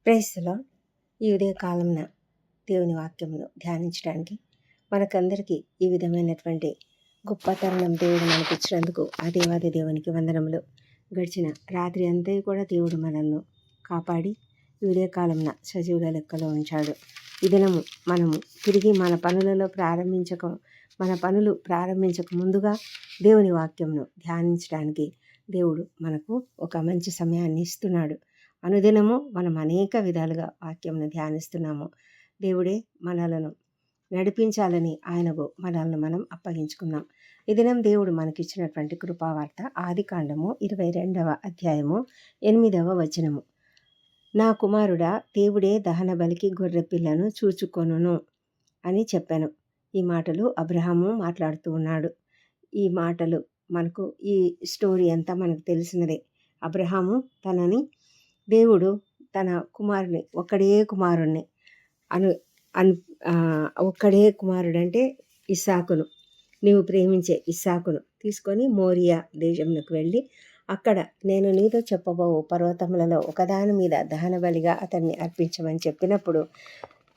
Praise the lord. ఈ ఉదయ కాలంన దేవుని వాక్యమును ధ్యానించడానికి మనకందరికీ ఈ విధమైనటువంటి గొప్ప తరుణం దేవుడు మనకి ఇచ్చినందుకు ఆ దేవాది దేవునికి వందనములు. గడిచిన రాత్రి అంతా కూడా దేవుడు మనల్ని కాపాడి ఈ ఉదయ కాలంన సజీవుల లెక్కలో ఉంచాడు. ఈ దినము మనము తిరిగి మన పనులు ప్రారంభించక ముందుగా దేవుని వాక్యమును ధ్యానించడానికి దేవుడు మనకు ఒక మంచి సమయాన్ని ఇస్తున్నాడు. అనుదినము మనం అనేక విధాలుగా వాక్యంను ధ్యానిస్తున్నాము. దేవుడే మనలను నడిపించాలని ఆయనకు మనల్ని మనం అప్పగించుకున్నాం. ఈ దినం దేవుడు మనకిచ్చినటువంటి కృపావార్త ఆదికాండము 22వ అధ్యాయము 8వ వచనము. నా కుమారుడా, దేవుడే దహన బలికి గొర్రె పిల్లను చూచుకొనును అని చెప్పాను. ఈ మాటలు అబ్రహాము మాట్లాడుతూ ఉన్నాడు. ఈ మాటలు మనకు ఈ స్టోరీ అంతా మనకు తెలిసినదే. అబ్రహాము దేవుడు తన కుమారుని ఒక్కడే కుమారుడంటే ఇస్సాకును, నీవు ప్రేమించే ఇస్సాకును తీసుకొని మోరియా దేశంలోకి వెళ్ళి అక్కడ నేను నీతో చెప్పబోవు పర్వతములలో ఒకదాని మీద దహన బలిగా అతన్ని అర్పించమని చెప్పినప్పుడు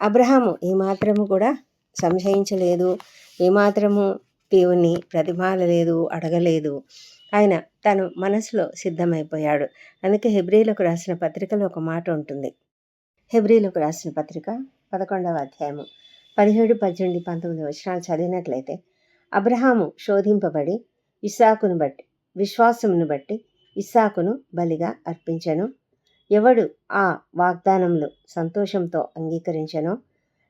అబ్రహాము ఏమాత్రము కూడా సంశయించలేదు, ఏమాత్రము దేవుణ్ణి ప్రతిమాలలేదు, అడగలేదు. ఆయన తను మనసులో సిద్ధమైపోయాడు. అందుకే హెబ్రీలకు రాసిన పత్రికలో ఒక మాట ఉంటుంది. హెబ్రీలకు రాసిన పత్రిక 11వ అధ్యాయము 17, 18, 19 వచనాలు చదివినట్లయితే, అబ్రహాము శోధింపబడి విశ్వాసమును బట్టి ఇస్సాకును బలిగా అర్పించెను. ఎవడు ఆ వాగ్దానములు సంతోషంతో అంగీకరించెనో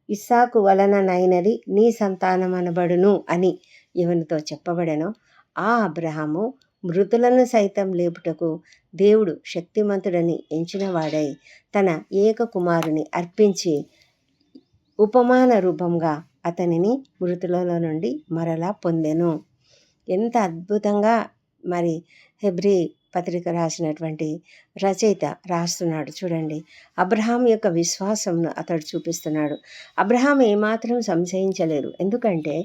ఇస్సాకు వలననైనది నీ సంతానమనబడును అని ఎవనితో చెప్పబడెనో ఆ అబ్రహాము మృతులను సైతం లేపుటకు దేవుడు శక్తిమంతుడని ఎంచినవాడై తన ఏక కుమారుని అర్పించి ఉపమాన రూపంగా అతనిని మృతులలో నుండి మరలా పొందెను. ఎంత అద్భుతంగా మరి హెబ్రీ పత్రిక రాసినటువంటి రచయిత రాస్తున్నాడు చూడండి. అబ్రహాం యొక్క విశ్వాసంను అతడు చూపిస్తున్నాడు. అబ్రహాం ఏమాత్రం సంశయించలేదు. ఎందుకంటే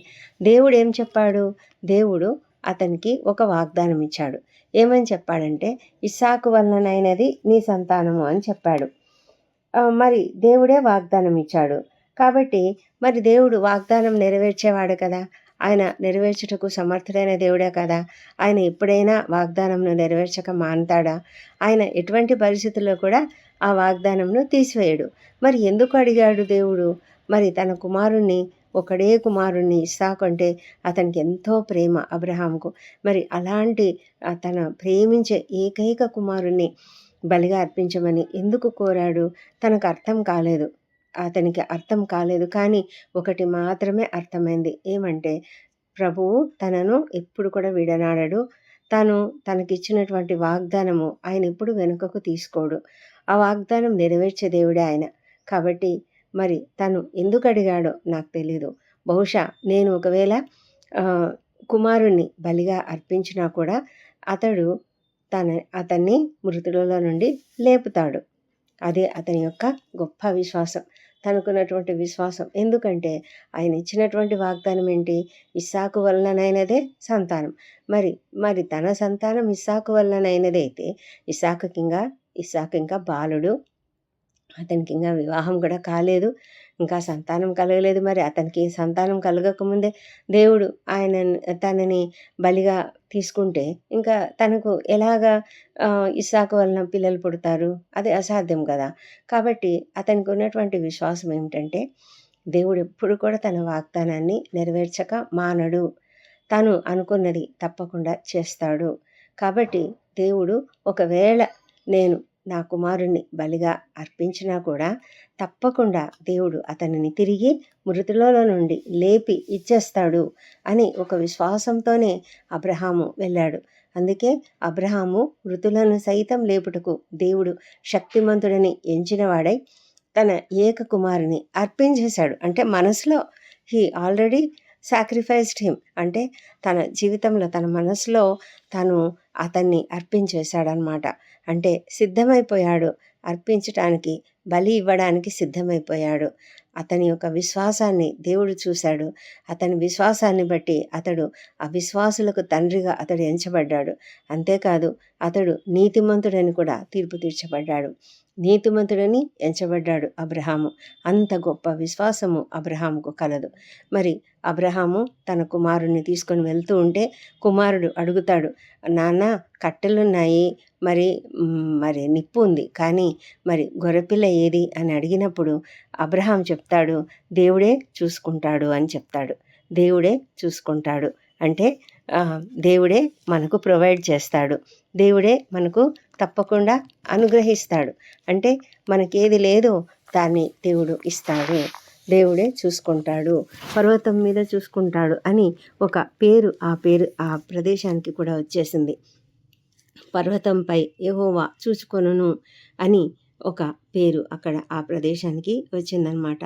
దేవుడు ఏం చెప్పాడు? దేవుడు అతనికి ఒక వాగ్దానం ఇచ్చాడు. ఏమని చెప్పాడంటే, ఇస్సాకు వలననైనది నీ సంతానము అని చెప్పాడు. మరి దేవుడే వాగ్దానం ఇచ్చాడు కాబట్టి మరి దేవుడు వాగ్దానం నెరవేర్చేవాడు కదా, ఆయన నెరవేర్చుటకు సమర్థుడైన దేవుడే కదా. ఆయన ఎప్పుడైనా వాగ్దానంను నెరవేర్చక మానుతాడా? ఆయన ఎటువంటి పరిస్థితుల్లో కూడా ఆ వాగ్దానంను తీసివేయడు. మరి ఎందుకు అడిగాడు దేవుడు? మరి తన కుమారుణ్ణి ఒకడే కుమారుణ్ణి ఇస్సాకు అంటే అతనికి ఎంతో ప్రేమ అబ్రహాంకు. మరి అలాంటి తన ప్రేమించే ఏకైక కుమారుణ్ణి బలిగా అర్పించమని ఎందుకు కోరాడు? అతనికి అర్థం కాలేదు. కానీ ఒకటి మాత్రమే అర్థమైంది. ఏమంటే ప్రభువు తనను ఎప్పుడు కూడా విడనాడడు. తనకిచ్చినటువంటి వాగ్దానము ఆయన ఎప్పుడు వెనుకకు తీసుకోడు. ఆ వాగ్దానం నెరవేర్చే దేవుడే ఆయన. కాబట్టి మరి తను ఎందుకు అడిగాడో నాకు తెలీదు. బహుశా నేను ఒకవేళ కుమారుణ్ణి బలిగా అర్పించినా కూడా అతన్ని మృతులలో నుండి లేపుతాడు. అదే అతని యొక్క గొప్ప విశ్వాసం, తనకున్నటువంటి విశ్వాసం. ఎందుకంటే ఆయన ఇచ్చినటువంటి వాగ్దానం ఏంటి? ఇస్సాకు వలననైనదే సంతానం. మరి తన సంతానం ఇస్సాకు వలననైనదే అయితే ఇస్సాకు ఇంకా బాలుడు, అతనికి ఇంకా వివాహం కూడా కాలేదు, ఇంకా సంతానం కలగలేదు. మరి అతనికి సంతానం కలగకముందే దేవుడు తనని బలిగా తీసుకుంటే ఇంకా తనకు ఎలాగా ఇస్సాకు వలన పిల్లలు పుడతారు? అది అసాధ్యం కదా. కాబట్టి అతనికి ఉన్నటువంటి విశ్వాసం ఏమిటంటే దేవుడు ఎప్పుడు కూడా తన వాగ్దానాన్ని నెరవేర్చక మానడు. తను అనుకున్నది తప్పకుండా చేస్తాడు. కాబట్టి దేవుడు ఒకవేళ నేను నా కుమారుణ్ణి బలిగా అర్పించినా కూడా తప్పకుండా దేవుడు అతనిని తిరిగి మృతులలో నుండి లేపి ఇచ్చేస్తాడు అని ఒక విశ్వాసంతోనే అబ్రహాము వెళ్ళాడు. అందుకే అబ్రహాము మృతులను సైతం లేపుటకు దేవుడు శక్తిమంతుడని ఎంచినవాడై తన ఏక కుమారుని అర్పించేశాడు. అంటే మనసులో హీ ఆల్రెడీ సాక్రిఫైస్డ్ హిమ్. అంటే తన జీవితంలో తన మనసులో తను అతన్ని అర్పించేశాడనమాట. అంటే సిద్ధమైపోయాడు, అర్పించటానికి, బలి ఇవ్వడానికి సిద్ధమైపోయాడు. అతని యొక్క విశ్వాసాన్ని దేవుడు చూశాడు. అతని విశ్వాసాన్ని బట్టి అతడు అవిశ్వాసులకు తండ్రిగా అతడు ఎంచబడ్డాడు. అంతేకాదు అతడు నీతిమంతుడని కూడా తీర్పు తీర్చబడ్డాడు. నీతిమంతుడని ఎంచబడ్డాడు అబ్రహాము. అంత గొప్ప విశ్వాసము అబ్రహాముకు కలదు. మరి అబ్రహాము తన కుమారుణ్ణి తీసుకొని వెళ్తూ ఉంటే కుమారుడు అడుగుతాడు, నాన్న కట్టెలున్నాయి, మరి మరి నిప్పు ఉంది, కానీ మరి గొర్రెపిల్ల ఏది అని అడిగినప్పుడు అబ్రహాం చెప్తాడు, దేవుడే చూసుకుంటాడు అని చెప్తాడు. దేవుడే చూసుకుంటాడు అంటే దేవుడే మనకు ప్రొవైడ్ చేస్తాడు, దేవుడే మనకు తప్పకుండా అనుగ్రహిస్తాడు. అంటే మనకేది లేదో దాన్ని దేవుడు ఇస్తాడు, దేవుడే చూసుకుంటాడు, పర్వతం మీద చూసుకుంటాడు అని ఒక పేరు ఆ ప్రదేశానికి కూడా వచ్చేసింది. పర్వతంపై యెహోవా చూసుకొనును అని ఒక పేరు అక్కడ ఆ ప్రదేశానికి వచ్చిందనమాట.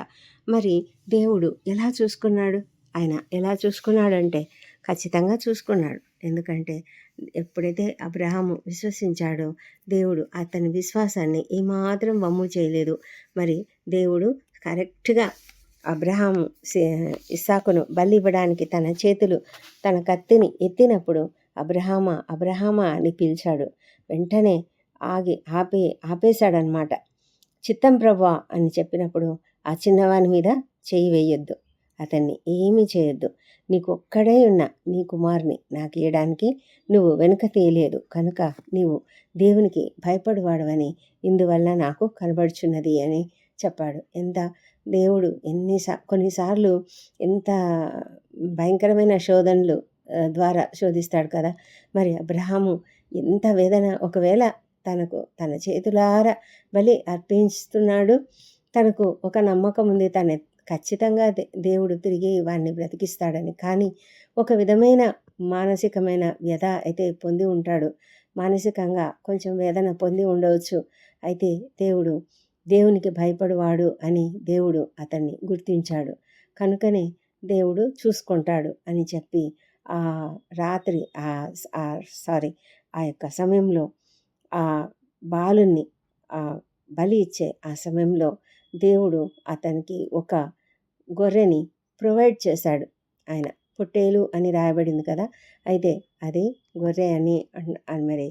మరి దేవుడు ఎలా చూసుకున్నాడు? ఆయన ఎలా చూసుకున్నాడంటే ఖచ్చితంగా చూసుకున్నాడు. ఎందుకంటే ఎప్పుడైతే అబ్రహాము విశ్వసించాడో దేవుడు అతని విశ్వాసాన్ని ఏమాత్రం వమ్ము చేయలేదు. మరి దేవుడు కరెక్ట్గా అబ్రహాము ఇస్సాకును బలి ఇవ్వడానికి తన కత్తిని ఎత్తినప్పుడు అబ్రహామా అబ్రహామా అని పిలిచాడు. వెంటనే ఆపేశాడనమాట. చిత్తం ప్రభువా అని చెప్పినప్పుడు ఆ చిన్నవాని మీద చేయి వేయొద్దు, అతన్ని ఏమీ చేయొద్దు, నీకు ఒక్కడే ఉన్న నీ కుమారుని నాకు ఇవ్వడానికి నువ్వు వెనుక తీయలేదు కనుక నీవు దేవునికి భయపడువాడవని ఇందువల్ల నాకు కనబడుచున్నది అని చెప్పాడు. దేవుడు కొన్నిసార్లు ఎంత భయంకరమైన శోధనలు ద్వారా శోధిస్తాడు కదా. మరి అబ్రహాము ఎంత వేదన, ఒకవేళ తన చేతులారా బలి అర్పించుతున్నాడు, తనకు ఒక నమ్మకం ఉంది ఖచ్చితంగా దేవుడు తిరిగి వాడిని బ్రతికిస్తాడని. కానీ ఒక విధమైన మానసికమైన వ్యధ అయితే పొంది ఉంటాడు, మానసికంగా కొంచెం వేదన పొంది ఉండవచ్చు. అయితే దేవునికి భయపడువాడు అని దేవుడు అతన్ని గుర్తించాడు. కనుకనే దేవుడు చూసుకుంటాడు అని చెప్పి రాత్రి ఆ యొక్క సమయంలో ఆ బాలుని బలి ఇచ్చే ఆ సమయంలో దేవుడు అతనికి ఒక గొర్రెని ప్రొవైడ్ చేశాడు. ఆయన పొట్టేలు అని రాయబడింది కదా, అయితే అది గొర్రె అని మరి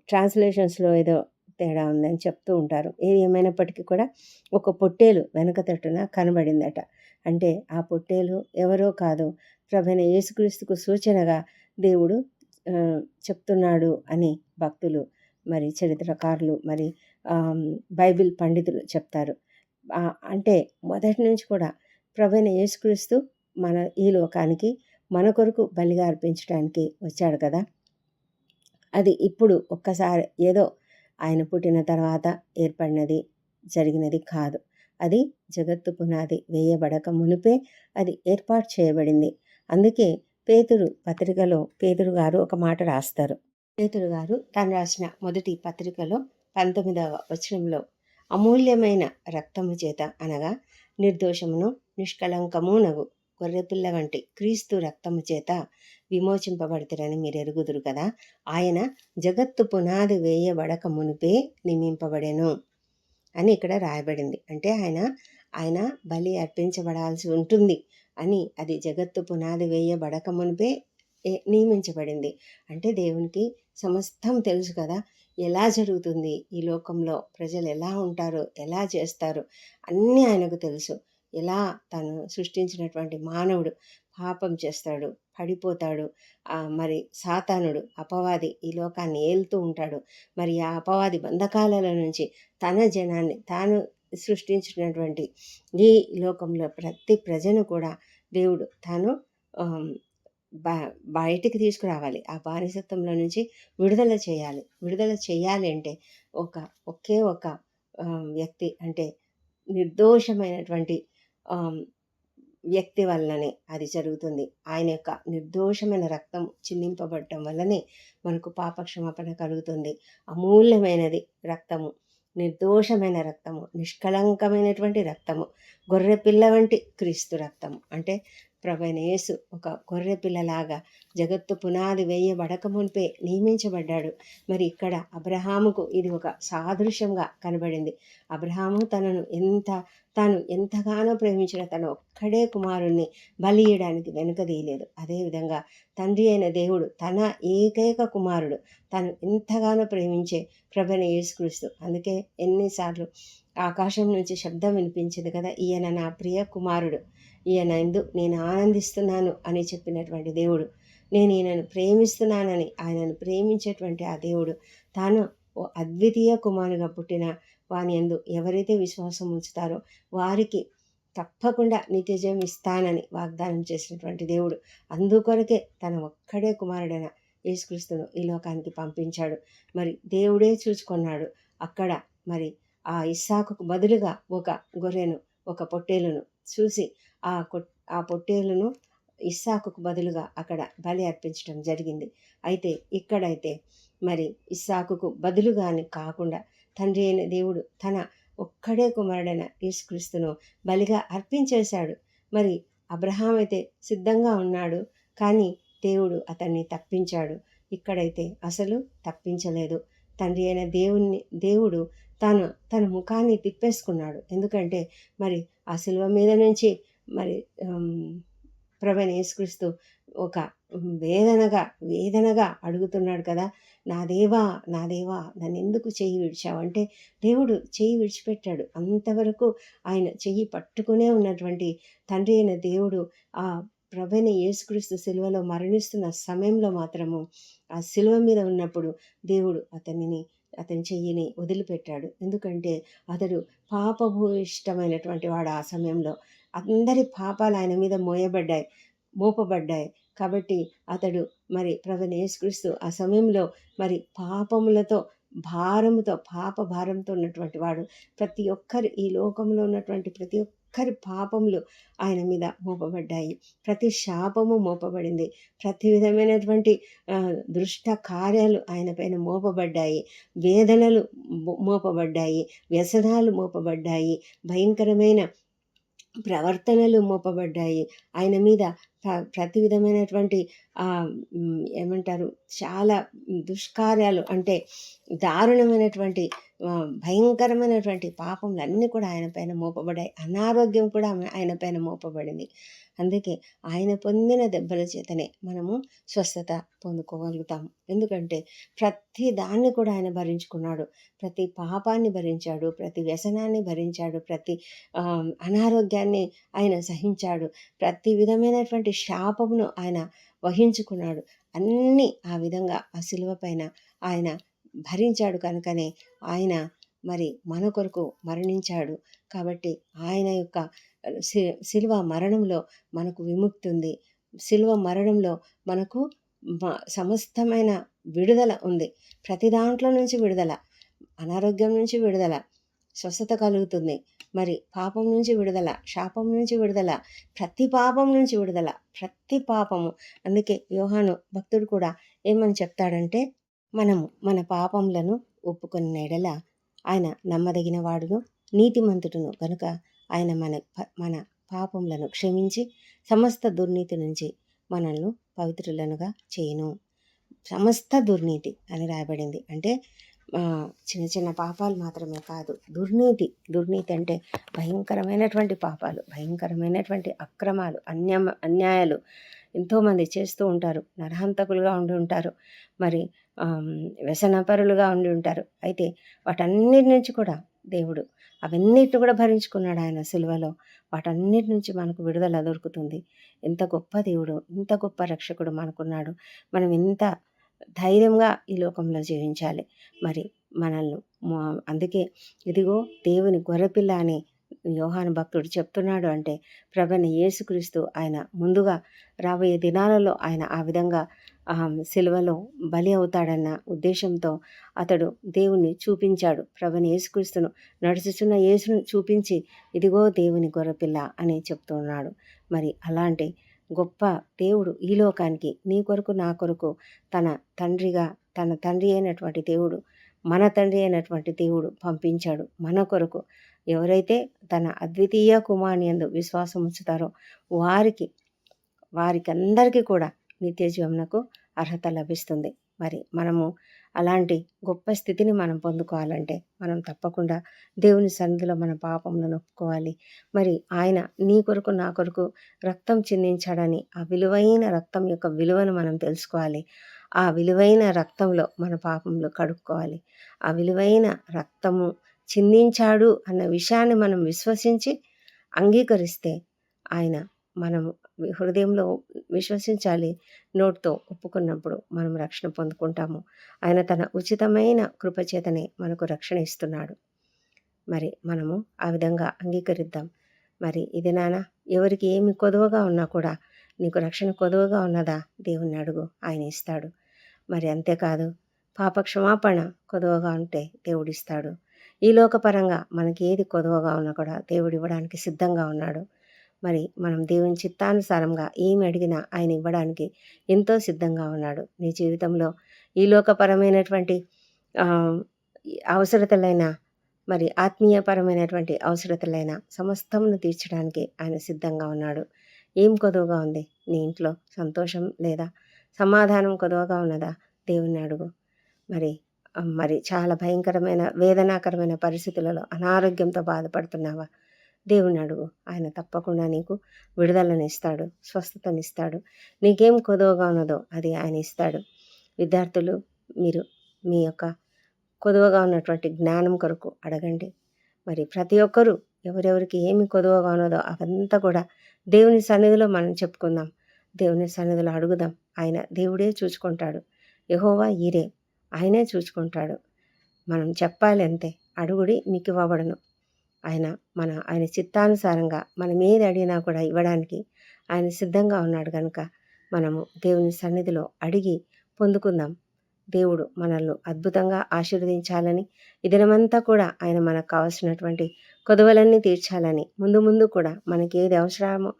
ట్రాన్స్లేషన్స్లో ఏదో తేడా ఉందని చెప్తూ ఉంటారు. ఏది ఏమైనప్పటికీ కూడా ఒక పొట్టేలు వెనక తట్టున కనబడిందట. అంటే ఆ పొట్టేలు ఎవరో కాదు, ప్రభువైన యేసుక్రీస్తుకు సూచనగా దేవుడు చెప్తున్నాడు అని భక్తులు, మరి చరిత్రకారులు, మరి బైబిల్ పండితులు చెప్తారు. అంటే మొదటి నుంచి కూడా ప్రభువైన యేసుక్రీస్తు ఈ లోకానికి మన కొరకు బలిగా అర్పించడానికి వచ్చాడు కదా. అది ఇప్పుడు ఒక్కసారి ఏదో ఆయన పుట్టిన తర్వాత జరిగినది కాదు. అది జగత్తు పునాది వేయబడక మునిపే అది ఏర్పాటు చేయబడింది. అందుకే పేతురు గారు ఒక మాట రాస్తారు. పేతురు గారు తను రాసిన మొదటి పత్రికలో 19వ వచనంలో, అమూల్యమైన రక్తము చేత అనగా నిర్దోషమును నిష్కళంకమునగు గొర్రెపిల్ల వంటి క్రీస్తు రక్తము చేత విమోచింపబడతారని మీరు ఎరుగుదురు కదా. ఆయన జగత్తు పునాది వేయబడక మునిపే నియమింపబడెను అని ఇక్కడ రాయబడింది. అంటే ఆయన బలి అర్పించబడాల్సి ఉంటుంది అని, అది జగత్తు పునాది వేయబడక మునిపే నియమించబడింది. అంటే దేవునికి సమస్తం తెలుసు కదా, ఎలా జరుగుతుంది, ఈ లోకంలో ప్రజలు ఎలా ఉంటారో, ఎలా చేస్తారో అన్నీ ఆయనకు తెలుసు. ఎలా తను సృష్టించినటువంటి మానవుడు పాపం చేస్తాడు, పడిపోతాడు, మరి సాతానుడు అపవాది ఈ లోకాన్ని ఏలుతూ ఉంటాడు. మరి ఆ అపవాది బంధకాల నుంచి తన జనాన్ని, తాను సృష్టించినటువంటి ఈ లోకంలో ప్రతి ప్రజను కూడా దేవుడు తాను బయటికి తీసుకురావాలి, ఆ బానిసత్వంలో నుంచి విడుదల చేయాలి అంటే ఒకే ఒక వ్యక్తి, అంటే నిర్దోషమైనటువంటి వ్యక్తి వల్లనే అది జరుగుతుంది. ఆయన యొక్క నిర్దోషమైన రక్తం చిందింపబడటం వల్లనే మనకు పాపక్షమాపణ కలుగుతుంది. అమూల్యమైనది రక్తము, నిర్దోషమైన రక్తము, నిష్కళంకమైనటువంటి రక్తము, గొర్రెపిల్ల వంటి క్రీస్తు రక్తము. అంటే ప్రభువైన యేసు ఒక గొర్రె పిల్లలాగా జగత్తు పునాది వేయబడక మునిపే నియమించబడ్డాడు. మరి ఇక్కడ అబ్రహాముకు ఇది ఒక సాదృశ్యంగా కనబడింది. అబ్రహాము తాను ఎంతగానో ప్రేమించిన తన ఒక్కడే కుమారుణ్ణి బలి ఇయ్యడానికి వెనుకదీయలేదు. అదేవిధంగా తండ్రి అయిన దేవుడు తన ఏకైక కుమారుడు తను ఎంతగానో ప్రేమించే ప్రభువైన యేసుక్రీస్తు. అందుకే ఎన్నిసార్లు ఆకాశం నుంచి శబ్దం వినిపించింది కదా, ఈయన నా ప్రియ కుమారుడు, ఈయన ఎందు నేను ఆనందిస్తున్నాను అని చెప్పినటువంటి దేవుడు. నేను ఈయనను ప్రేమిస్తున్నానని ఆయనను ప్రేమించేటువంటి ఆ దేవుడు తాను ఓ అద్వితీయ కుమారుగా పుట్టిన వాని యందు ఎవరైతే విశ్వాసం ఉంచుతారో వారికి తప్పకుండా నిత్యజయం ఇస్తానని వాగ్దానం చేసినటువంటి దేవుడు. అందుకొరకే తన ఒక్కడే కుమారుడైన యేసుక్రీస్తును ఈ లోకానికి పంపించాడు. మరి దేవుడే చూసుకున్నాడు. అక్కడ మరి ఆ ఇస్సాకుకు బదులుగా ఒక గొర్రెను, ఒక పొట్టేలును చూసి ఆ పొట్టేలును ఇస్సాకుకు బదులుగా అక్కడ బలి అర్పించడం జరిగింది. అయితే ఇక్కడైతే మరి ఇస్సాకుకు బదులుగాని కాకుండా తండ్రి అయిన దేవుడు తన ఒక్కడే కుమారుడైన యేసుక్రీస్తును బలిగా అర్పించేశాడు. మరి అబ్రహాం అయితే సిద్ధంగా ఉన్నాడు, కానీ దేవుడు అతన్ని తప్పించాడు. ఇక్కడైతే అసలు తప్పించలేదు. తండ్రి అయిన దేవుడు తన ముఖాన్ని తిప్పేసుకున్నాడు. ఎందుకంటే మరి ఆ శిలువ మీద నుంచి మరి ప్రభువైన యేసుక్రీస్తు ఒక వేదనగా అడుగుతున్నాడు కదా, నా దేవా నా దేవా నన్ను ఎందుకు చెయ్యి విడిచావు అంటే దేవుడు చెయ్యి విడిచిపెట్టాడు. అంతవరకు ఆయన చెయ్యి పట్టుకునే ఉన్నటువంటి తండ్రి అయిన దేవుడు ఆ ప్రభువైన యేసుక్రీస్తు సిలువలో మరణిస్తున్న సమయంలో మాత్రము ఆ సిలువ మీద ఉన్నప్పుడు దేవుడు అతని చెయ్యిని వదిలిపెట్టాడు. ఎందుకంటే అతడు పాపభూయిష్టమైనటువంటి వాడు. ఆ సమయంలో అందరి పాపాలు ఆయన మీద మోపబడ్డాయి. కాబట్టి అతడు మరి ప్రభువైన యేసుక్రీస్తు ఆ సమయంలో మరి పాప భారంతో ఉన్నటువంటి వాడు. ప్రతి ఒక్కరి ఈ లోకంలో ఉన్నటువంటి ప్రతి ఒక్కరి పాపములు ఆయన మీద మోపబడ్డాయి. ప్రతి శాపము మోపబడింది. ప్రతి విధమైనటువంటి దుష్ట కార్యాలు ఆయన పైన మోపబడ్డాయి. వేదనలు మోపబడ్డాయి. వ్యసనాలు మోపబడ్డాయి. భయంకరమైన ప్రవర్తనలు మోపబడ్డాయి. ఆయన మీద ప్రతి విధమైనటువంటి ఏమంటారు, చాలా దుష్కార్యాలు అంటే దారుణమైనటువంటి భయంకరమైనటువంటి పాపములు అన్నీ కూడా ఆయన పైన మోపబడ్డాయి. అనారోగ్యం కూడా ఆయన పైన మోపబడింది. అందుకే ఆయన పొందిన దెబ్బల చేతనే మనము స్వస్థత పొందుకోగలుగుతాము. ఎందుకంటే ప్రతి దాన్ని కూడా ఆయన భరించుకున్నాడు. ప్రతి పాపాన్ని భరించాడు, ప్రతి వ్యసనాన్ని భరించాడు, ప్రతి అనారోగ్యాన్ని ఆయన సహించాడు, ప్రతి విధమైనటువంటి శాపమును ఆయన వహించుకున్నాడు. అన్నీ ఆ విధంగా ఆ శిలువ పైన ఆయన భరించాడు. కనుకనే ఆయన మరి మన కొరకు మరణించాడు. కాబట్టి ఆయన యొక్క శిలువ మరణంలో మనకు విముక్తి ఉంది. శిలువ మరణంలో మనకు సమస్తమైన విడుదల ఉంది. ప్రతి దాంట్లో నుంచి విడుదల, అనారోగ్యం నుంచి విడుదల, స్వస్థత కలుగుతుంది. మరి పాపం నుంచి విడుదల, శాపం నుంచి విడుదల, ప్రతి పాపం నుంచి విడుదల, ప్రతి పాపము. అందుకే యోహాను భక్తుడు కూడా ఏమని చెప్తాడంటే, మనము మన పాపములను ఒప్పుకున్న ఎడల ఆయన నమ్మదగిన వాడును నీతిమంతుడును కనుక ఆయన మన పాపములను క్షమించి సమస్త దుర్నీతి నుంచి మనల్ని పవిత్రులనుగా చేయును. సమస్త దుర్నీతి అని రాయబడింది. అంటే చిన్న చిన్న పాపాలు మాత్రమే కాదు, దుర్నీతి అంటే భయంకరమైనటువంటి పాపాలు, భయంకరమైనటువంటి అక్రమాలు, అన్యాయాలు ఎంతోమంది చేస్తూ ఉంటారు. నరహంతకులుగా ఉండి ఉంటారు, మరి వ్యసనపరులుగా ఉండి ఉంటారు. అయితే వాటన్నిటి నుంచి కూడా దేవుడు అవన్నిటిని కూడా భరించుకున్నాడు ఆయన సిలువలో. వాటన్నిటి నుంచి మనకు విడుదల దొరుకుతుంది. ఎంత గొప్ప దేవుడు, ఎంత గొప్ప రక్షకుడు మనకున్నాడు. మనం ఎంత ధైర్యంగా ఈ లోకంలో జీవించాలి. మరి మనల్ని అందుకే ఇదిగో దేవుని గొర్రెపిల్ల అని యోహాను భక్తుడు చెప్తున్నాడు. అంటే ప్రభువైన యేసుక్రీస్తు ఆయన ముందుగా రాబోయే దినాలలో ఆయన ఆ విధంగా సిలువలో బలి అవుతాడన్న ఉద్దేశంతో అతడు దేవుణ్ణి చూపించాడు. ప్రభువైన యేసుక్రీస్తును, నడుచుచున్న యేసును చూపించి ఇదిగో దేవుని గొర్రెపిల్ల అని చెప్తున్నాడు. మరి అలాంటి గొప్ప దేవుడు ఈ లోకానికి నీ కొరకు నా కొరకు తన తండ్రి అయినటువంటి దేవుడు, మన తండ్రి అయినటువంటి దేవుడు పంపించాడు మన కొరకు. ఎవరైతే తన అద్వితీయ కుమారుని యందు విశ్వాసం ఉంచుతారో వారికి వారికందరికీ కూడా నిత్య జీవమునకు అర్హత లభిస్తుంది. మరి మనము అలాంటి గొప్ప స్థితిని మనం పొందుకోవాలంటే మనం తప్పకుండా దేవుని సన్నిధిలో మన పాపములను ఒప్పుకోవాలి. మరి ఆయన నీ కొరకు నా కొరకు రక్తం చిందించాడని ఆ విలువైన రక్తం యొక్క విలువను మనం తెలుసుకోవాలి. ఆ విలువైన రక్తంలో మన పాపములు కడుక్కోవాలి. ఆ విలువైన రక్తము చిందించాడు అన్న విషయాన్ని మనం విశ్వసించి అంగీకరిస్తే ఆయన మనము హృదయంలో విశ్వసించాలి, నోటితో ఒప్పుకున్నప్పుడు మనం రక్షణ పొందుకుంటాము. ఆయన తన ఉచితమైన కృపచేతనే మనకు రక్షణ ఇస్తున్నాడు. మరి మనము ఆ విధంగా అంగీకరిద్దాం. మరి ఇది నాన్న ఎవరికి ఏమి కొదువగా ఉన్నా కూడా నీకు రక్షణ కొదువగా ఉన్నదా దేవుణ్ణి అడుగు, ఆయన ఇస్తాడు. మరి అంతేకాదు పాప క్షమాపణ కొదువగా ఉంటే దేవుడిస్తాడు. ఈ లోకపరంగా మనకి ఏది కొదువగా ఉన్నా కూడా దేవుడు ఇవ్వడానికి సిద్ధంగా ఉన్నాడు. మరి మనం దేవుని చిత్తానుసారంగా ఏమి అడిగినా ఆయన ఇవ్వడానికి ఎంతో సిద్ధంగా ఉన్నాడు. నీ జీవితంలో ఈ లోకపరమైనటువంటి అవసరతలైన మరి ఆత్మీయపరమైనటువంటి అవసరతలైన సమస్తమును తీర్చడానికి ఆయన సిద్ధంగా ఉన్నాడు. ఏం కొదువగా ఉంది నీ ఇంట్లో? సంతోషం లేదా? సమాధానం కొదువగా ఉన్నదా? దేవుణ్ణి అడుగు. మరి చాలా భయంకరమైన వేదనాకరమైన పరిస్థితులలో అనారోగ్యంతో బాధపడుతున్నావా? దేవుణ్ణి అడుగు. ఆయన తప్పకుండా నీకు విడుదలనిస్తాడు, స్వస్థతనిస్తాడు. నీకేం కొదువగా ఉన్నదో అది ఆయన ఇస్తాడు. విద్యార్థులు, మీరు మీ యొక్క కొదువగా ఉన్నటువంటి జ్ఞానం కొరకు అడగండి. మరి ప్రతి ఒక్కరూ ఎవరెవరికి ఏమి కొదువగా ఉన్నదో అవంతా కూడా దేవుని సన్నిధిలో మనం చెప్పుకుందాం. దేవుని సన్నిధిలో అడుగుదాం. ఆయన దేవుడే చూసుకుంటాడు. యెహోవా ఈరే, ఆయనే చూసుకుంటాడు. మనం చెప్పాలి అంతే. అడుగుడి మీకు ఇవ్వబడును. ఆయన చిత్తానుసారంగా మనం ఏది అడిగినా కూడా ఇవ్వడానికి ఆయన సిద్ధంగా ఉన్నాడు కనుక మనము దేవుని సన్నిధిలో అడిగి పొందుకుందాం. దేవుడు మనల్ని అద్భుతంగా ఆశీర్వదించాలని, ఈ దినమంతా కూడా ఆయన మనకు కావాల్సినటువంటి కొదువలన్నీ తీర్చాలని, ముందు ముందు కూడా మనకి ఏది అవసరమో,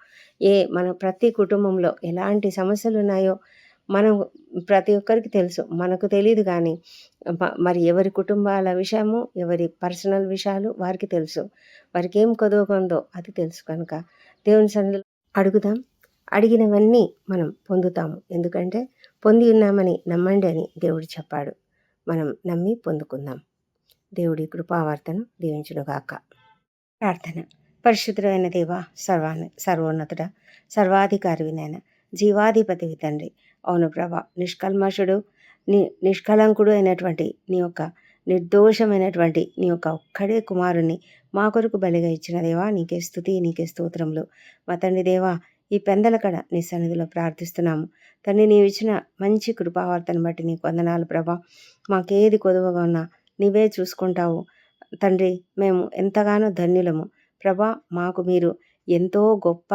మన ప్రతి కుటుంబంలో ఎలాంటి సమస్యలు ఉన్నాయో మనం ప్రతి ఒక్కరికి తెలుసు. మనకు తెలియదు కానీ మరి ఎవరి కుటుంబాల విషయము, ఎవరి పర్సనల్ విషయాలు వారికి తెలుసు. వారికి ఏం కొదువగా ఉందో అది తెలుసు కనుక దేవుని సన్నిధిలో అడుగుదాం. అడిగినవన్నీ మనం పొందుతాము. ఎందుకంటే పొంది ఉన్నామని నమ్మండి అని దేవుడు చెప్పాడు. మనం నమ్మి పొందుకుందాం. దేవుడి కృపావార్తను దీవించునుగాక. ప్రార్థన. పరిశుద్ధుడైన దేవా, సర్వోన్నతుడ, సర్వాధికారివినైన జీవాధిపతివి తండ్రి. అవును ప్రభా, నిష్కల్మషుడు, నిష్కలంకుడు అయినటువంటి నీ యొక్క నిర్దోషమైనటువంటి నీ యొక్క ఒక్కడే కుమారుణ్ణి మా కొరకు బలిగా ఇచ్చిన దేవా, నీకే స్తుతి, నీకే స్తోత్రములు. మా తండ్రి దేవా, ఈ పెందలకడ నీ సన్నిధిలో ప్రార్థిస్తున్నాము తండ్రి. నీవు ఇచ్చిన మంచి కృపావార్తను బట్టి నీకు వందనాలు ప్రభా. మాకేది కొదువగా ఉన్నా నీవే చూసుకుంటావు తండ్రి. మేము ఎంతగానో ధన్యులము ప్రభా. మాకు మీరు ఎంతో గొప్ప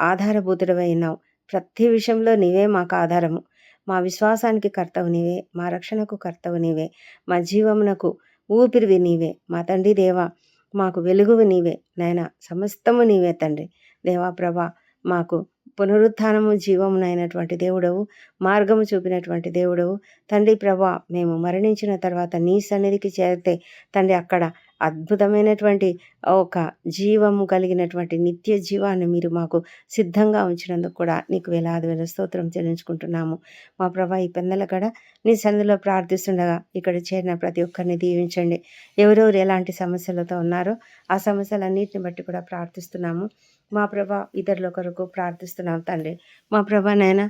ఆధారభూతుడవై ఉన్నావు. ప్రతి విషయంలో నీవే మాకు ఆధారము. మా విశ్వాసానికి కర్తవు నీవే, మా రక్షణకు కర్తవు నీవే, మా జీవమునకు ఊపిరివి నీవే. మా తండ్రి దేవా, మాకు వెలుగువి నీవే నాయన. సమస్తము నీవే తండ్రి దేవా ప్రభా. మాకు పునరుత్థానము జీవమునైనటువంటి దేవుడవు, మార్గము చూపినటువంటి దేవుడవు తండ్రి ప్రభా. మేము మరణించిన తర్వాత నీ సన్నిధికి చేరితే తండ్రి అక్కడ అద్భుతమైనటువంటి ఒక జీవము కలిగినటువంటి నిత్య జీవాన్ని మీరు మాకు సిద్ధంగా ఉంచినందుకు కూడా నీకు వేలాది వేల స్తోత్రం చెల్లించుకుంటున్నాము మా ప్రభా. ఈ పెందల కడ నీ సన్నిధిలో ప్రార్థిస్తుండగా ఇక్కడ చేరిన ప్రతి ఒక్కరిని దీవించండి. ఎవరెవరు ఎలాంటి సమస్యలతో ఉన్నారో ఆ సమస్యలన్నిటిని బట్టి కూడా ప్రార్థిస్తున్నాము మా ప్రభా. ఇతరుల కొరకు ప్రార్థిస్తున్నాం తండ్రి. మా ప్రభా నాయన,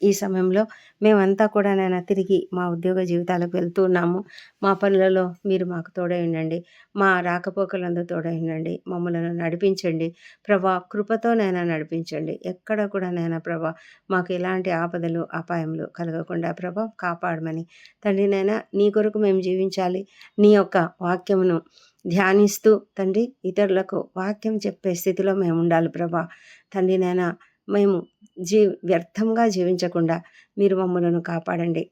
ఈ సమయంలో మేమంతా కూడా నాయన తిరిగి మా ఉద్యోగ జీవితాలకు వెళ్తూ ఉన్నాము. మా పనులలో మీరు మాకు తోడై ఉండండి. మా రాకపోకలందు తోడై ఉండండి. మమ్మలను నడిపించండి ప్రభా. కృపతో నైనా నడిపించండి. ఎక్కడ కూడా నైనా ప్రభా మాకు ఎలాంటి ఆపదలు అపాయములు కలగకుండా ప్రభా కాపాడమని తండ్రి నైనా. నీ కొరకు మేము జీవించాలి. నీ యొక్క వాక్యమును ధ్యానిస్తూ తండ్రి ఇతరులకు వాక్యం చెప్పే స్థితిలో మేము ఉండాలి ప్రభా. తండ్రి నైనా, మేము వ్యర్థంగా జీవించకుండా మీరు మమ్మలను కాపాడండి.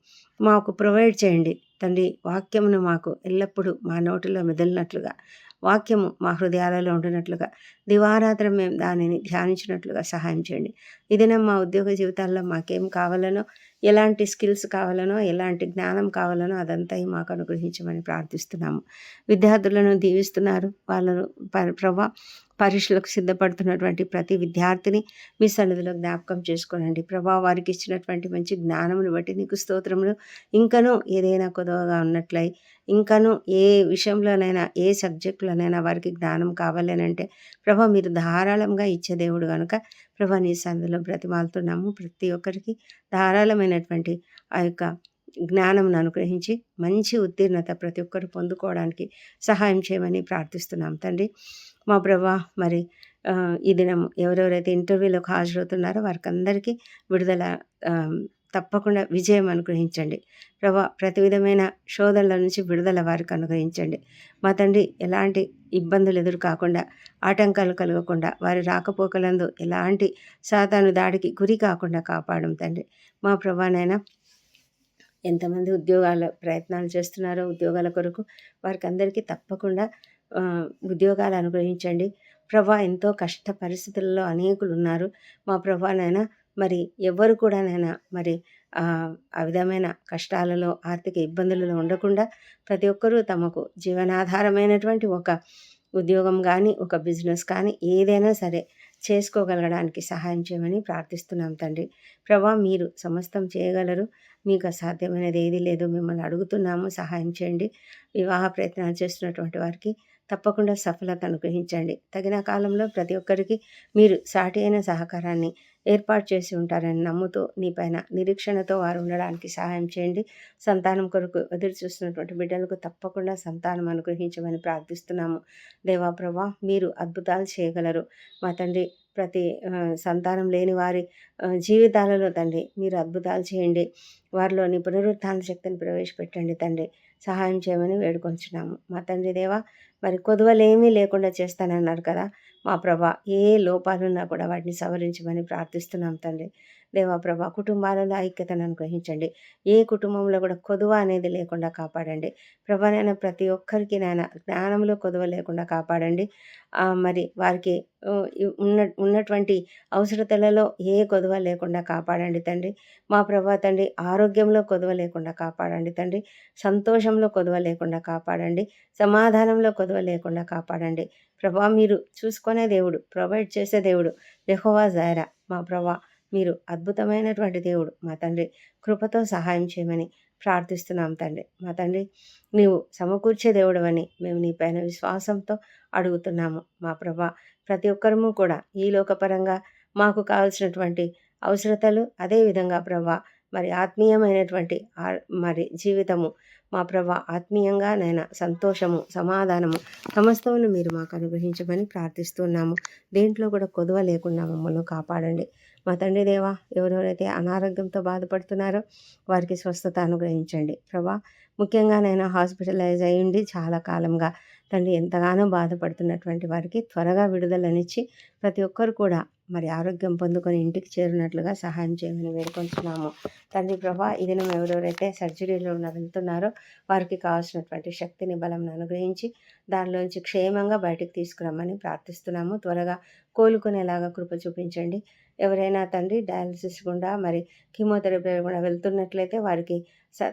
మాకు ప్రొవైడ్ చేయండి తండ్రి. వాక్యమును మాకు ఎల్లప్పుడూ మా నోటిలో మెదలినట్లుగా, వాక్యము మా హృదయాలలో ఉండినట్లుగా, దివారాత్రం మేము దానిని ధ్యానించినట్లుగా సహాయం చేయండి ఇదేనా మా ఉద్యోగ జీవితాల్లో మాకేం కావాలనో, ఎలాంటి స్కిల్స్ కావాలనో, ఎలాంటి జ్ఞానం కావాలనో అదంతా మాకు అనుగ్రహించమని ప్రార్థిస్తున్నాము. విద్యార్థులను దీవిస్తున్నారు. వాళ్ళను ప్రభా పరీక్షలకు సిద్ధపడుతున్నటువంటి ప్రతి విద్యార్థిని మీ సన్నిధిలో జ్ఞాపకం చేసుకోనండి. ప్రభా వారికి ఇచ్చినటువంటి మంచి జ్ఞానమును బట్టి నీకు స్తోత్రములు. ఇంకనూ ఏదైనా కొదవగా ఉన్నట్లయి, ఇంకనూ ఏ విషయంలోనైనా, ఏ సబ్జెక్టులోనైనా వారికి జ్ఞానం కావాలనంటే ప్రభా మీరు ధారాళంగా ఇచ్చే దేవుడు గనుక ప్రభా నీ సన్నిధిలో బ్రతిమాలుతున్నాము. ప్రతి ఒక్కరికి ధారాళమైనటువంటి ఆ యొక్క జ్ఞానంను అనుగ్రహించి మంచి ఉత్తీర్ణత ప్రతి ఒక్కరు పొందుకోవడానికి సహాయం చేయమని ప్రార్థిస్తున్నాం తండ్రి. మా ప్రభా మరి ఈ దినం ఎవరెవరైతే ఇంటర్వ్యూలకు హాజరవుతున్నారో వారికందరికీ విడుదల తప్పకుండా విజయం అనుగ్రహించండి ప్రభా. ప్రతి విధమైన శోధనల నుంచి విడుదల వారికి అనుగ్రహించండి మా తండ్రి. ఎలాంటి ఇబ్బందులు ఎదురు కాకుండా, ఆటంకాలు కలగకుండా, వారి రాకపోకలందు ఎలాంటి సాతాను దాడికి గురి కాకుండా కాపాడం తండ్రి. మా ప్రభానైనా ఎంతమంది ఉద్యోగాల ప్రయత్నాలు చేస్తున్నారో ఉద్యోగాల కొరకు వారికి అందరికీ తప్పకుండా ఉద్యోగాలు అనుగ్రహించండి ప్రభా. ఎంతో కష్ట పరిస్థితుల్లో అనేకులు ఉన్నారు మా ప్రభానైనా. మరి ఎవ్వరు కూడానైనా మరి ఆ విధమైన కష్టాలలో, ఆర్థిక ఇబ్బందులలో ఉండకుండా ప్రతి ఒక్కరూ తమకు జీవనాధారమైనటువంటి ఒక ఉద్యోగం కానీ, ఒక బిజినెస్ కానీ ఏదైనా సరే చేసుకోగలగడానికి సహాయం చేయమని ప్రార్థిస్తున్నాం తండ్రి. ప్రభా మీరు సమస్తం చేయగలరు. మీకు అసాధ్యమైనది ఏదీ లేదు. మిమ్మల్ని అడుగుతున్నాము, సహాయం చేయండి. వివాహ ప్రయత్నాలు చేస్తున్నటువంటి వారికి తప్పకుండా సఫలత అనుగ్రహించండి. తగిన కాలంలో ప్రతి ఒక్కరికి మీరు సాటి అయిన సహకారాన్ని ఏర్పాటు చేసి ఉంటారని నమ్ముతూ నీ పైన నిరీక్షణతో వారు ఉండడానికి సహాయం చేయండి. సంతానం కొరకు ఎదురు చూస్తున్నటువంటి బిడ్డలకు తప్పకుండా సంతానం అనుగ్రహించమని ప్రార్థిస్తున్నాము. దేవా ప్రభా మీరు అద్భుతాలు చేయగలరు మా తండ్రి. ప్రతి సంతానం లేని వారి జీవితాలలో తండ్రి మీరు అద్భుతాలు చేయండి. వారిలోని పునరుత్థాన శక్తిని ప్రవేశపెట్టండి తండ్రి. సహాయం చేయమని వేడుకొంచున్నాము మా తండ్రి దేవా. మరి కొదువలేమీ లేకుండా చేస్తానన్నారు కదా మా ప్రభా. ఏ లోపాలున్నా కూడా వాటిని సవరించమని ప్రార్థిస్తున్నాం తండ్రి. దేవా ప్రభా కుటుంబాలలో ఐక్యతను అనుగ్రహించండి. ఏ కుటుంబంలో కూడా కొదువ అనేది లేకుండా కాపాడండి ప్రభా. నేను ప్రతి ఒక్కరికి నాయన జ్ఞానంలో కొదువ లేకుండా కాపాడండి. మరి వారికి ఉన్నటువంటి అవసరతలలో ఏ కొదువ లేకుండా కాపాడండి తండ్రి. మా ప్రభా తండ్రి ఆరోగ్యంలో కొదువ లేకుండా కాపాడండి తండ్రి. సంతోషంలో కొదువ లేకుండా కాపాడండి. సమాధానంలో కొదువ లేకుండా కాపాడండి ప్రభా. మీరు చూసుకునే దేవుడు, ప్రొవైడ్ చేసే దేవుడు యెహోవా జైరా మా ప్రభా. మీరు అద్భుతమైనటువంటి దేవుడు మా తండ్రి. కృపతో సహాయం చేయమని ప్రార్థిస్తున్నాం తండ్రి. మా తండ్రి నీవు సమకూర్చే దేవుడవని మేము నీ పైన విశ్వాసంతో అడుగుతున్నాము మా ప్రభా. ప్రతి ఒక్కరము కూడా ఈ లోకపరంగా మాకు కావాల్సినటువంటి అవసరతలు, అదేవిధంగా ప్రభా మరి ఆత్మీయమైనటువంటి మరి జీవితము మా ప్రభా ఆత్మీయంగా నైనా సంతోషము, సమాధానము సమస్తమును మీరు మాకు అనుగ్రహించమని ప్రార్థిస్తున్నాము. దేంట్లో కూడా కొదువ లేకుండా మమ్మల్ని కాపాడండి మా తండ్రి దేవా. ఎవరెవరైతే అనారోగ్యంతో బాధపడుతున్నారో వారికి స్వస్థత అనుగ్రహించండి ప్రభా. ముఖ్యంగా నేను హాస్పిటలైజ్ అయ్యింది చాలా కాలంగా తండ్రి ఎంతగానో బాధపడుతున్నటువంటి వారికి త్వరగా విడుదలనిచ్చి ప్రతి ఒక్కరు కూడా మరి ఆరోగ్యం పొందుకొని ఇంటికి చేరినట్లుగా సహాయం చేయమని వేడుకొంటున్నాము తండ్రి ప్రభా. ఈ దినం ఎవరెవరైతే సర్జరీలో వెళ్తున్నారో వారికి కావాల్సినటువంటి శక్తిని, బలంను అనుగ్రహించి దానిలోంచి క్షేమంగా బయటకు తీసుకురమ్మని ప్రార్థిస్తున్నాము. త్వరగా కోలుకునేలాగా కృప చూపించండి. ఎవరైనా తండ్రి డయాలసిస్ గుండా మరి కీమోథెరపీ కూడా వెళ్తున్నట్లయితే వారికి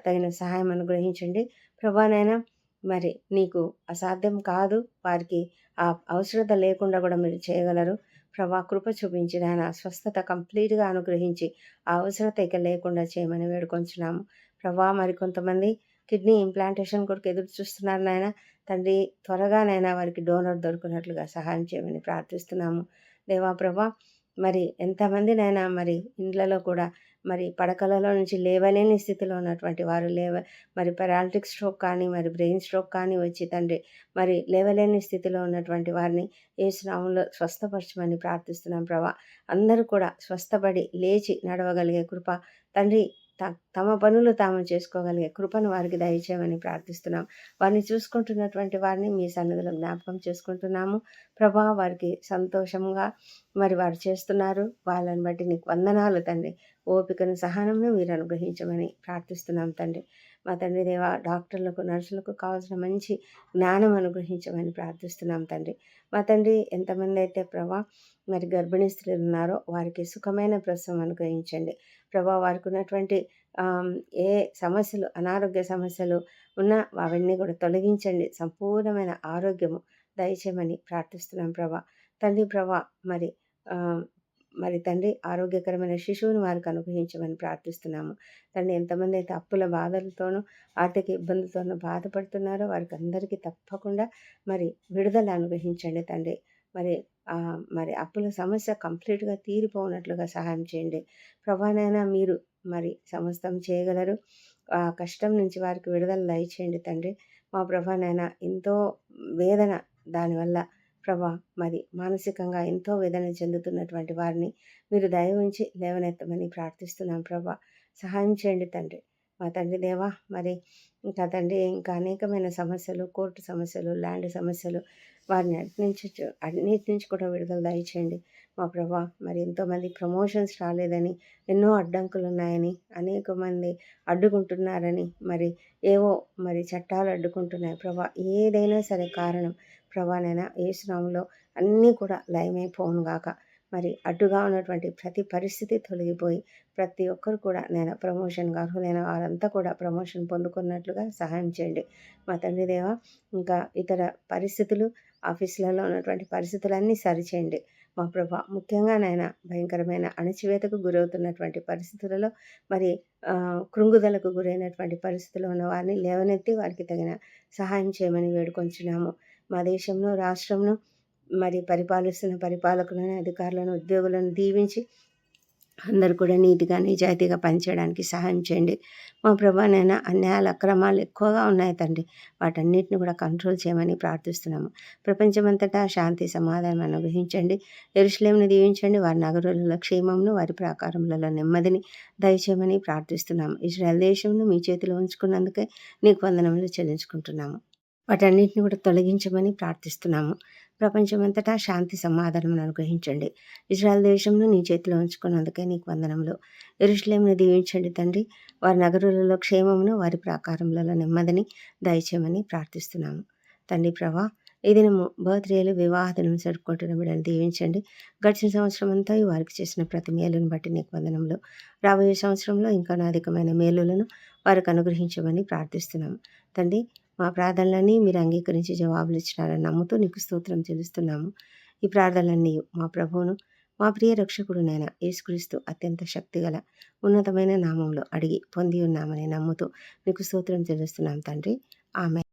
తగిన సహాయం అనుగ్రహించండి ప్రభానైనా. మరి నీకు అసాధ్యం కాదు. వారికి ఆ అవసరత లేకుండా కూడా మీరు చేయగలరు ప్రభా. కృప చూపించి నాయన స్వస్థత కంప్లీట్గా అనుగ్రహించి ఆ అవసరత ఇక లేకుండా చేయమని వేడుకొంచున్నాము ప్రభా. మరి కొంతమంది కిడ్నీ ఇంప్లాంటేషన్ కొరకు ఎదురు చూస్తున్నారు నాయన తండ్రి. త్వరగానైనా వారికి డోనర్ దొరికినట్లుగా సహాయం చేయమని ప్రార్థిస్తున్నాము దేవా ప్రభా. మరి ఎంతమందినైనా మరి ఇండ్లలో కూడా మరి పడకలలో నుంచి లేవలేని స్థితిలో ఉన్నటువంటి వారు మరి పెరాలిటిక్ స్ట్రోక్ కానీ, మరి బ్రెయిన్ స్ట్రోక్ కానీ వచ్చి తండ్రి మరి లేవలేని స్థితిలో ఉన్నటువంటి వారిని యేసు నామములో స్వస్థపరచమని ప్రార్థిస్తున్నాం ప్రభా. అందరూ కూడా స్వస్థపడి లేచి నడవగలిగే కృప తండ్రి, తమ పనులు తాము చేసుకోగలిగే కృపను వారికి దయచేయమని ప్రార్థిస్తున్నాం. వారిని చూసుకుంటున్నటువంటి వారిని మీ సన్నిధిలో జ్ఞాపకం చేసుకుంటున్నాము ప్రభా. వారికి సంతోషంగా మరి వారు చేస్తున్నారు. వాళ్ళని బట్టి నీకు వందనాలు తండ్రి. ఓపికను, సహనంను మీరు అనుగ్రహించమని ప్రార్థిస్తున్నాం తండ్రి. మా తండ్రి దేవ, డాక్టర్లకు, నర్సులకు కావాల్సిన మంచి జ్ఞానం అనుగ్రహించమని ప్రార్థిస్తున్నాం తండ్రి. మా తండ్రి, ఎంతమంది అయితే ప్రభా మరి గర్భిణీ స్త్రీలు ఉన్నారో వారికి సుఖమైన ప్రసవం అనుగ్రహించండి. ప్రభా వారికి ఉన్నటువంటి ఏ సమస్యలు, అనారోగ్య సమస్యలు ఉన్నా అవన్నీ కూడా తొలగించండి. సంపూర్ణమైన ఆరోగ్యము దయచేయమని ప్రార్థిస్తున్నాం ప్రభా. తండ్రి ప్రభా, మరి మరి తండ్రి ఆరోగ్యకరమైన శిశువుని వారికి అనుగ్రహించమని ప్రార్థిస్తున్నాము. తండ్రి, ఎంతమంది అయితే అప్పుల బాధలతోనూ ఆర్థిక ఇబ్బందులతోనూ బాధపడుతున్నారో వారికి అందరికీ తప్పకుండా మరి విడుదల అనుగ్రహించండి తండ్రి. మరి అప్పుల సమస్య కంప్లీట్గా తీరిపోనట్లుగా సహాయం చేయండి ప్రభానైనా. మీరు మరి సమస్తం చేయగలరు. ఆ కష్టం నుంచి వారికి విడుదల దయచేయండి తండ్రి. మా ప్రభానైనా ఎంతో వేదన దానివల్ల ప్రభా, మరి మానసికంగా ఎంతో వేదన చెందుతున్నటువంటి వారిని మీరు దయ ఉంచి లేవనెత్తమని ప్రార్థిస్తున్నాం ప్రభా. సహాయం చేయండి తండ్రి. మా తండ్రి దేవా, మరి ఇంకా తండ్రి, ఇంకా అనేకమైన సమస్యలు, కోర్టు సమస్యలు, ల్యాండ్ సమస్యలు, వారిని అన్నిటి నుంచి కూడా విడుదల దయచేయండి మా ప్రభా. మరి ఎంతోమంది ప్రమోషన్స్ రాలేదని, ఎన్నో అడ్డంకులు ఉన్నాయని, అనేక మంది అడ్డుకుంటున్నారని, మరి ఏవో మరి చట్టాలు అడ్డుకుంటున్నాయి ప్రభా. ఏదైనా సరే కారణం ప్రభానైనా యేసునామంలో అన్నీ కూడా లయమైపోవును గాక. మరి అడ్డుగా ఉన్నటువంటి ప్రతి పరిస్థితి తొలగిపోయి ప్రతి ఒక్కరు కూడా నేను ప్రమోషన్గా అర్హులైన వారంతా కూడా ప్రమోషన్ పొందుకున్నట్లుగా సహాయం చేయండి మా తండ్రి దేవ. ఇంకా ఇతర పరిస్థితులు, ఆఫీసులలో ఉన్నటువంటి పరిస్థితులన్నీ సరిచేయండి మా ప్రభా. ముఖ్యంగా నాయన భయంకరమైన అణచివేతకు గురవుతున్నటువంటి పరిస్థితులలో, మరి కృంగుదలకు గురైనటువంటి పరిస్థితుల్లో ఉన్న వారిని లేవనెత్తి వారికి తగిన సహాయం చేయమని వేడుకొంచున్నాము. మా దేశంలో, రాష్ట్రంలో మరి పరిపాలిస్తున్న పరిపాలకులను, అధికారులను, ఉద్యోగులను దీవించి అందరూ కూడా నీతిగా, నిజాయితీగా పనిచేయడానికి సహాయం చేయండి మా ప్రభానైనా. అన్యాయాలు, అక్రమాలు ఎక్కువగా ఉన్నాయి తండ్రి. వాటన్నిటిని కూడా కంట్రోల్ చేయమని ప్రార్థిస్తున్నాము. ప్రపంచమంతటా శాంతి, సమాధానం అనుగ్రహించండి. యెరూషలేమును దీవించండి. వారి నగరులలో క్షేమమును, వారి ప్రాకారములలో నెమ్మదిని దయచేయమని ప్రార్థిస్తున్నాము. ఇశ్రాయేల్ దేశంను మీ చేతిలో ఉంచుకున్నందుకే నీకు వందనములు చెల్లించుకుంటున్నాము. వాటన్నిటిని కూడా తొలగించమని ప్రార్థిస్తున్నాము. ప్రపంచమంతటా శాంతి, సమాధానం అనుగ్రహించండి. ఇజ్రాయెల్ దేశంను నీ చేతిలో ఉంచుకున్నందుకే నీకు వందనములు. యెరూషలేమును దీవించండి తండ్రి. వారి నగరులలో క్షేమమును, వారి ప్రాకారములలో నెమ్మదిని దయచేయమని ప్రార్థిస్తున్నాము. తండ్రి ప్రభా, ఈ దినము బర్త్డేలు, వివాహాలను జరుపుకుంటున్న బిడ్డను దీవించండి. గడిచిన సంవత్సరం అంతా వారికి చేసిన ప్రతి మేలును బట్టి నీకు వందనములు. రాబోయే సంవత్సరంలో ఇంకా అధికమైన మేలులను వారికి అనుగ్రహించమని ప్రార్థిస్తున్నాము. తండ్రి, మా ప్రార్థనలన్నీ మీరు అంగీకరించి జవాబులు ఇచ్చినారని నమ్ముతూ నీకు స్తోత్రం చెల్లిస్తున్నాము. ఈ ప్రార్థనలన్నీ మా ప్రభువును, మా ప్రియ రక్షకుడునైన యేసుక్రీస్తు అత్యంత శక్తిగల ఉన్నతమైన నామంలో అడిగి పొంది ఉన్నామని నమ్ముతూ నీకు స్తోత్రం చెల్లిస్తున్నాం తండ్రి. ఆమెన్.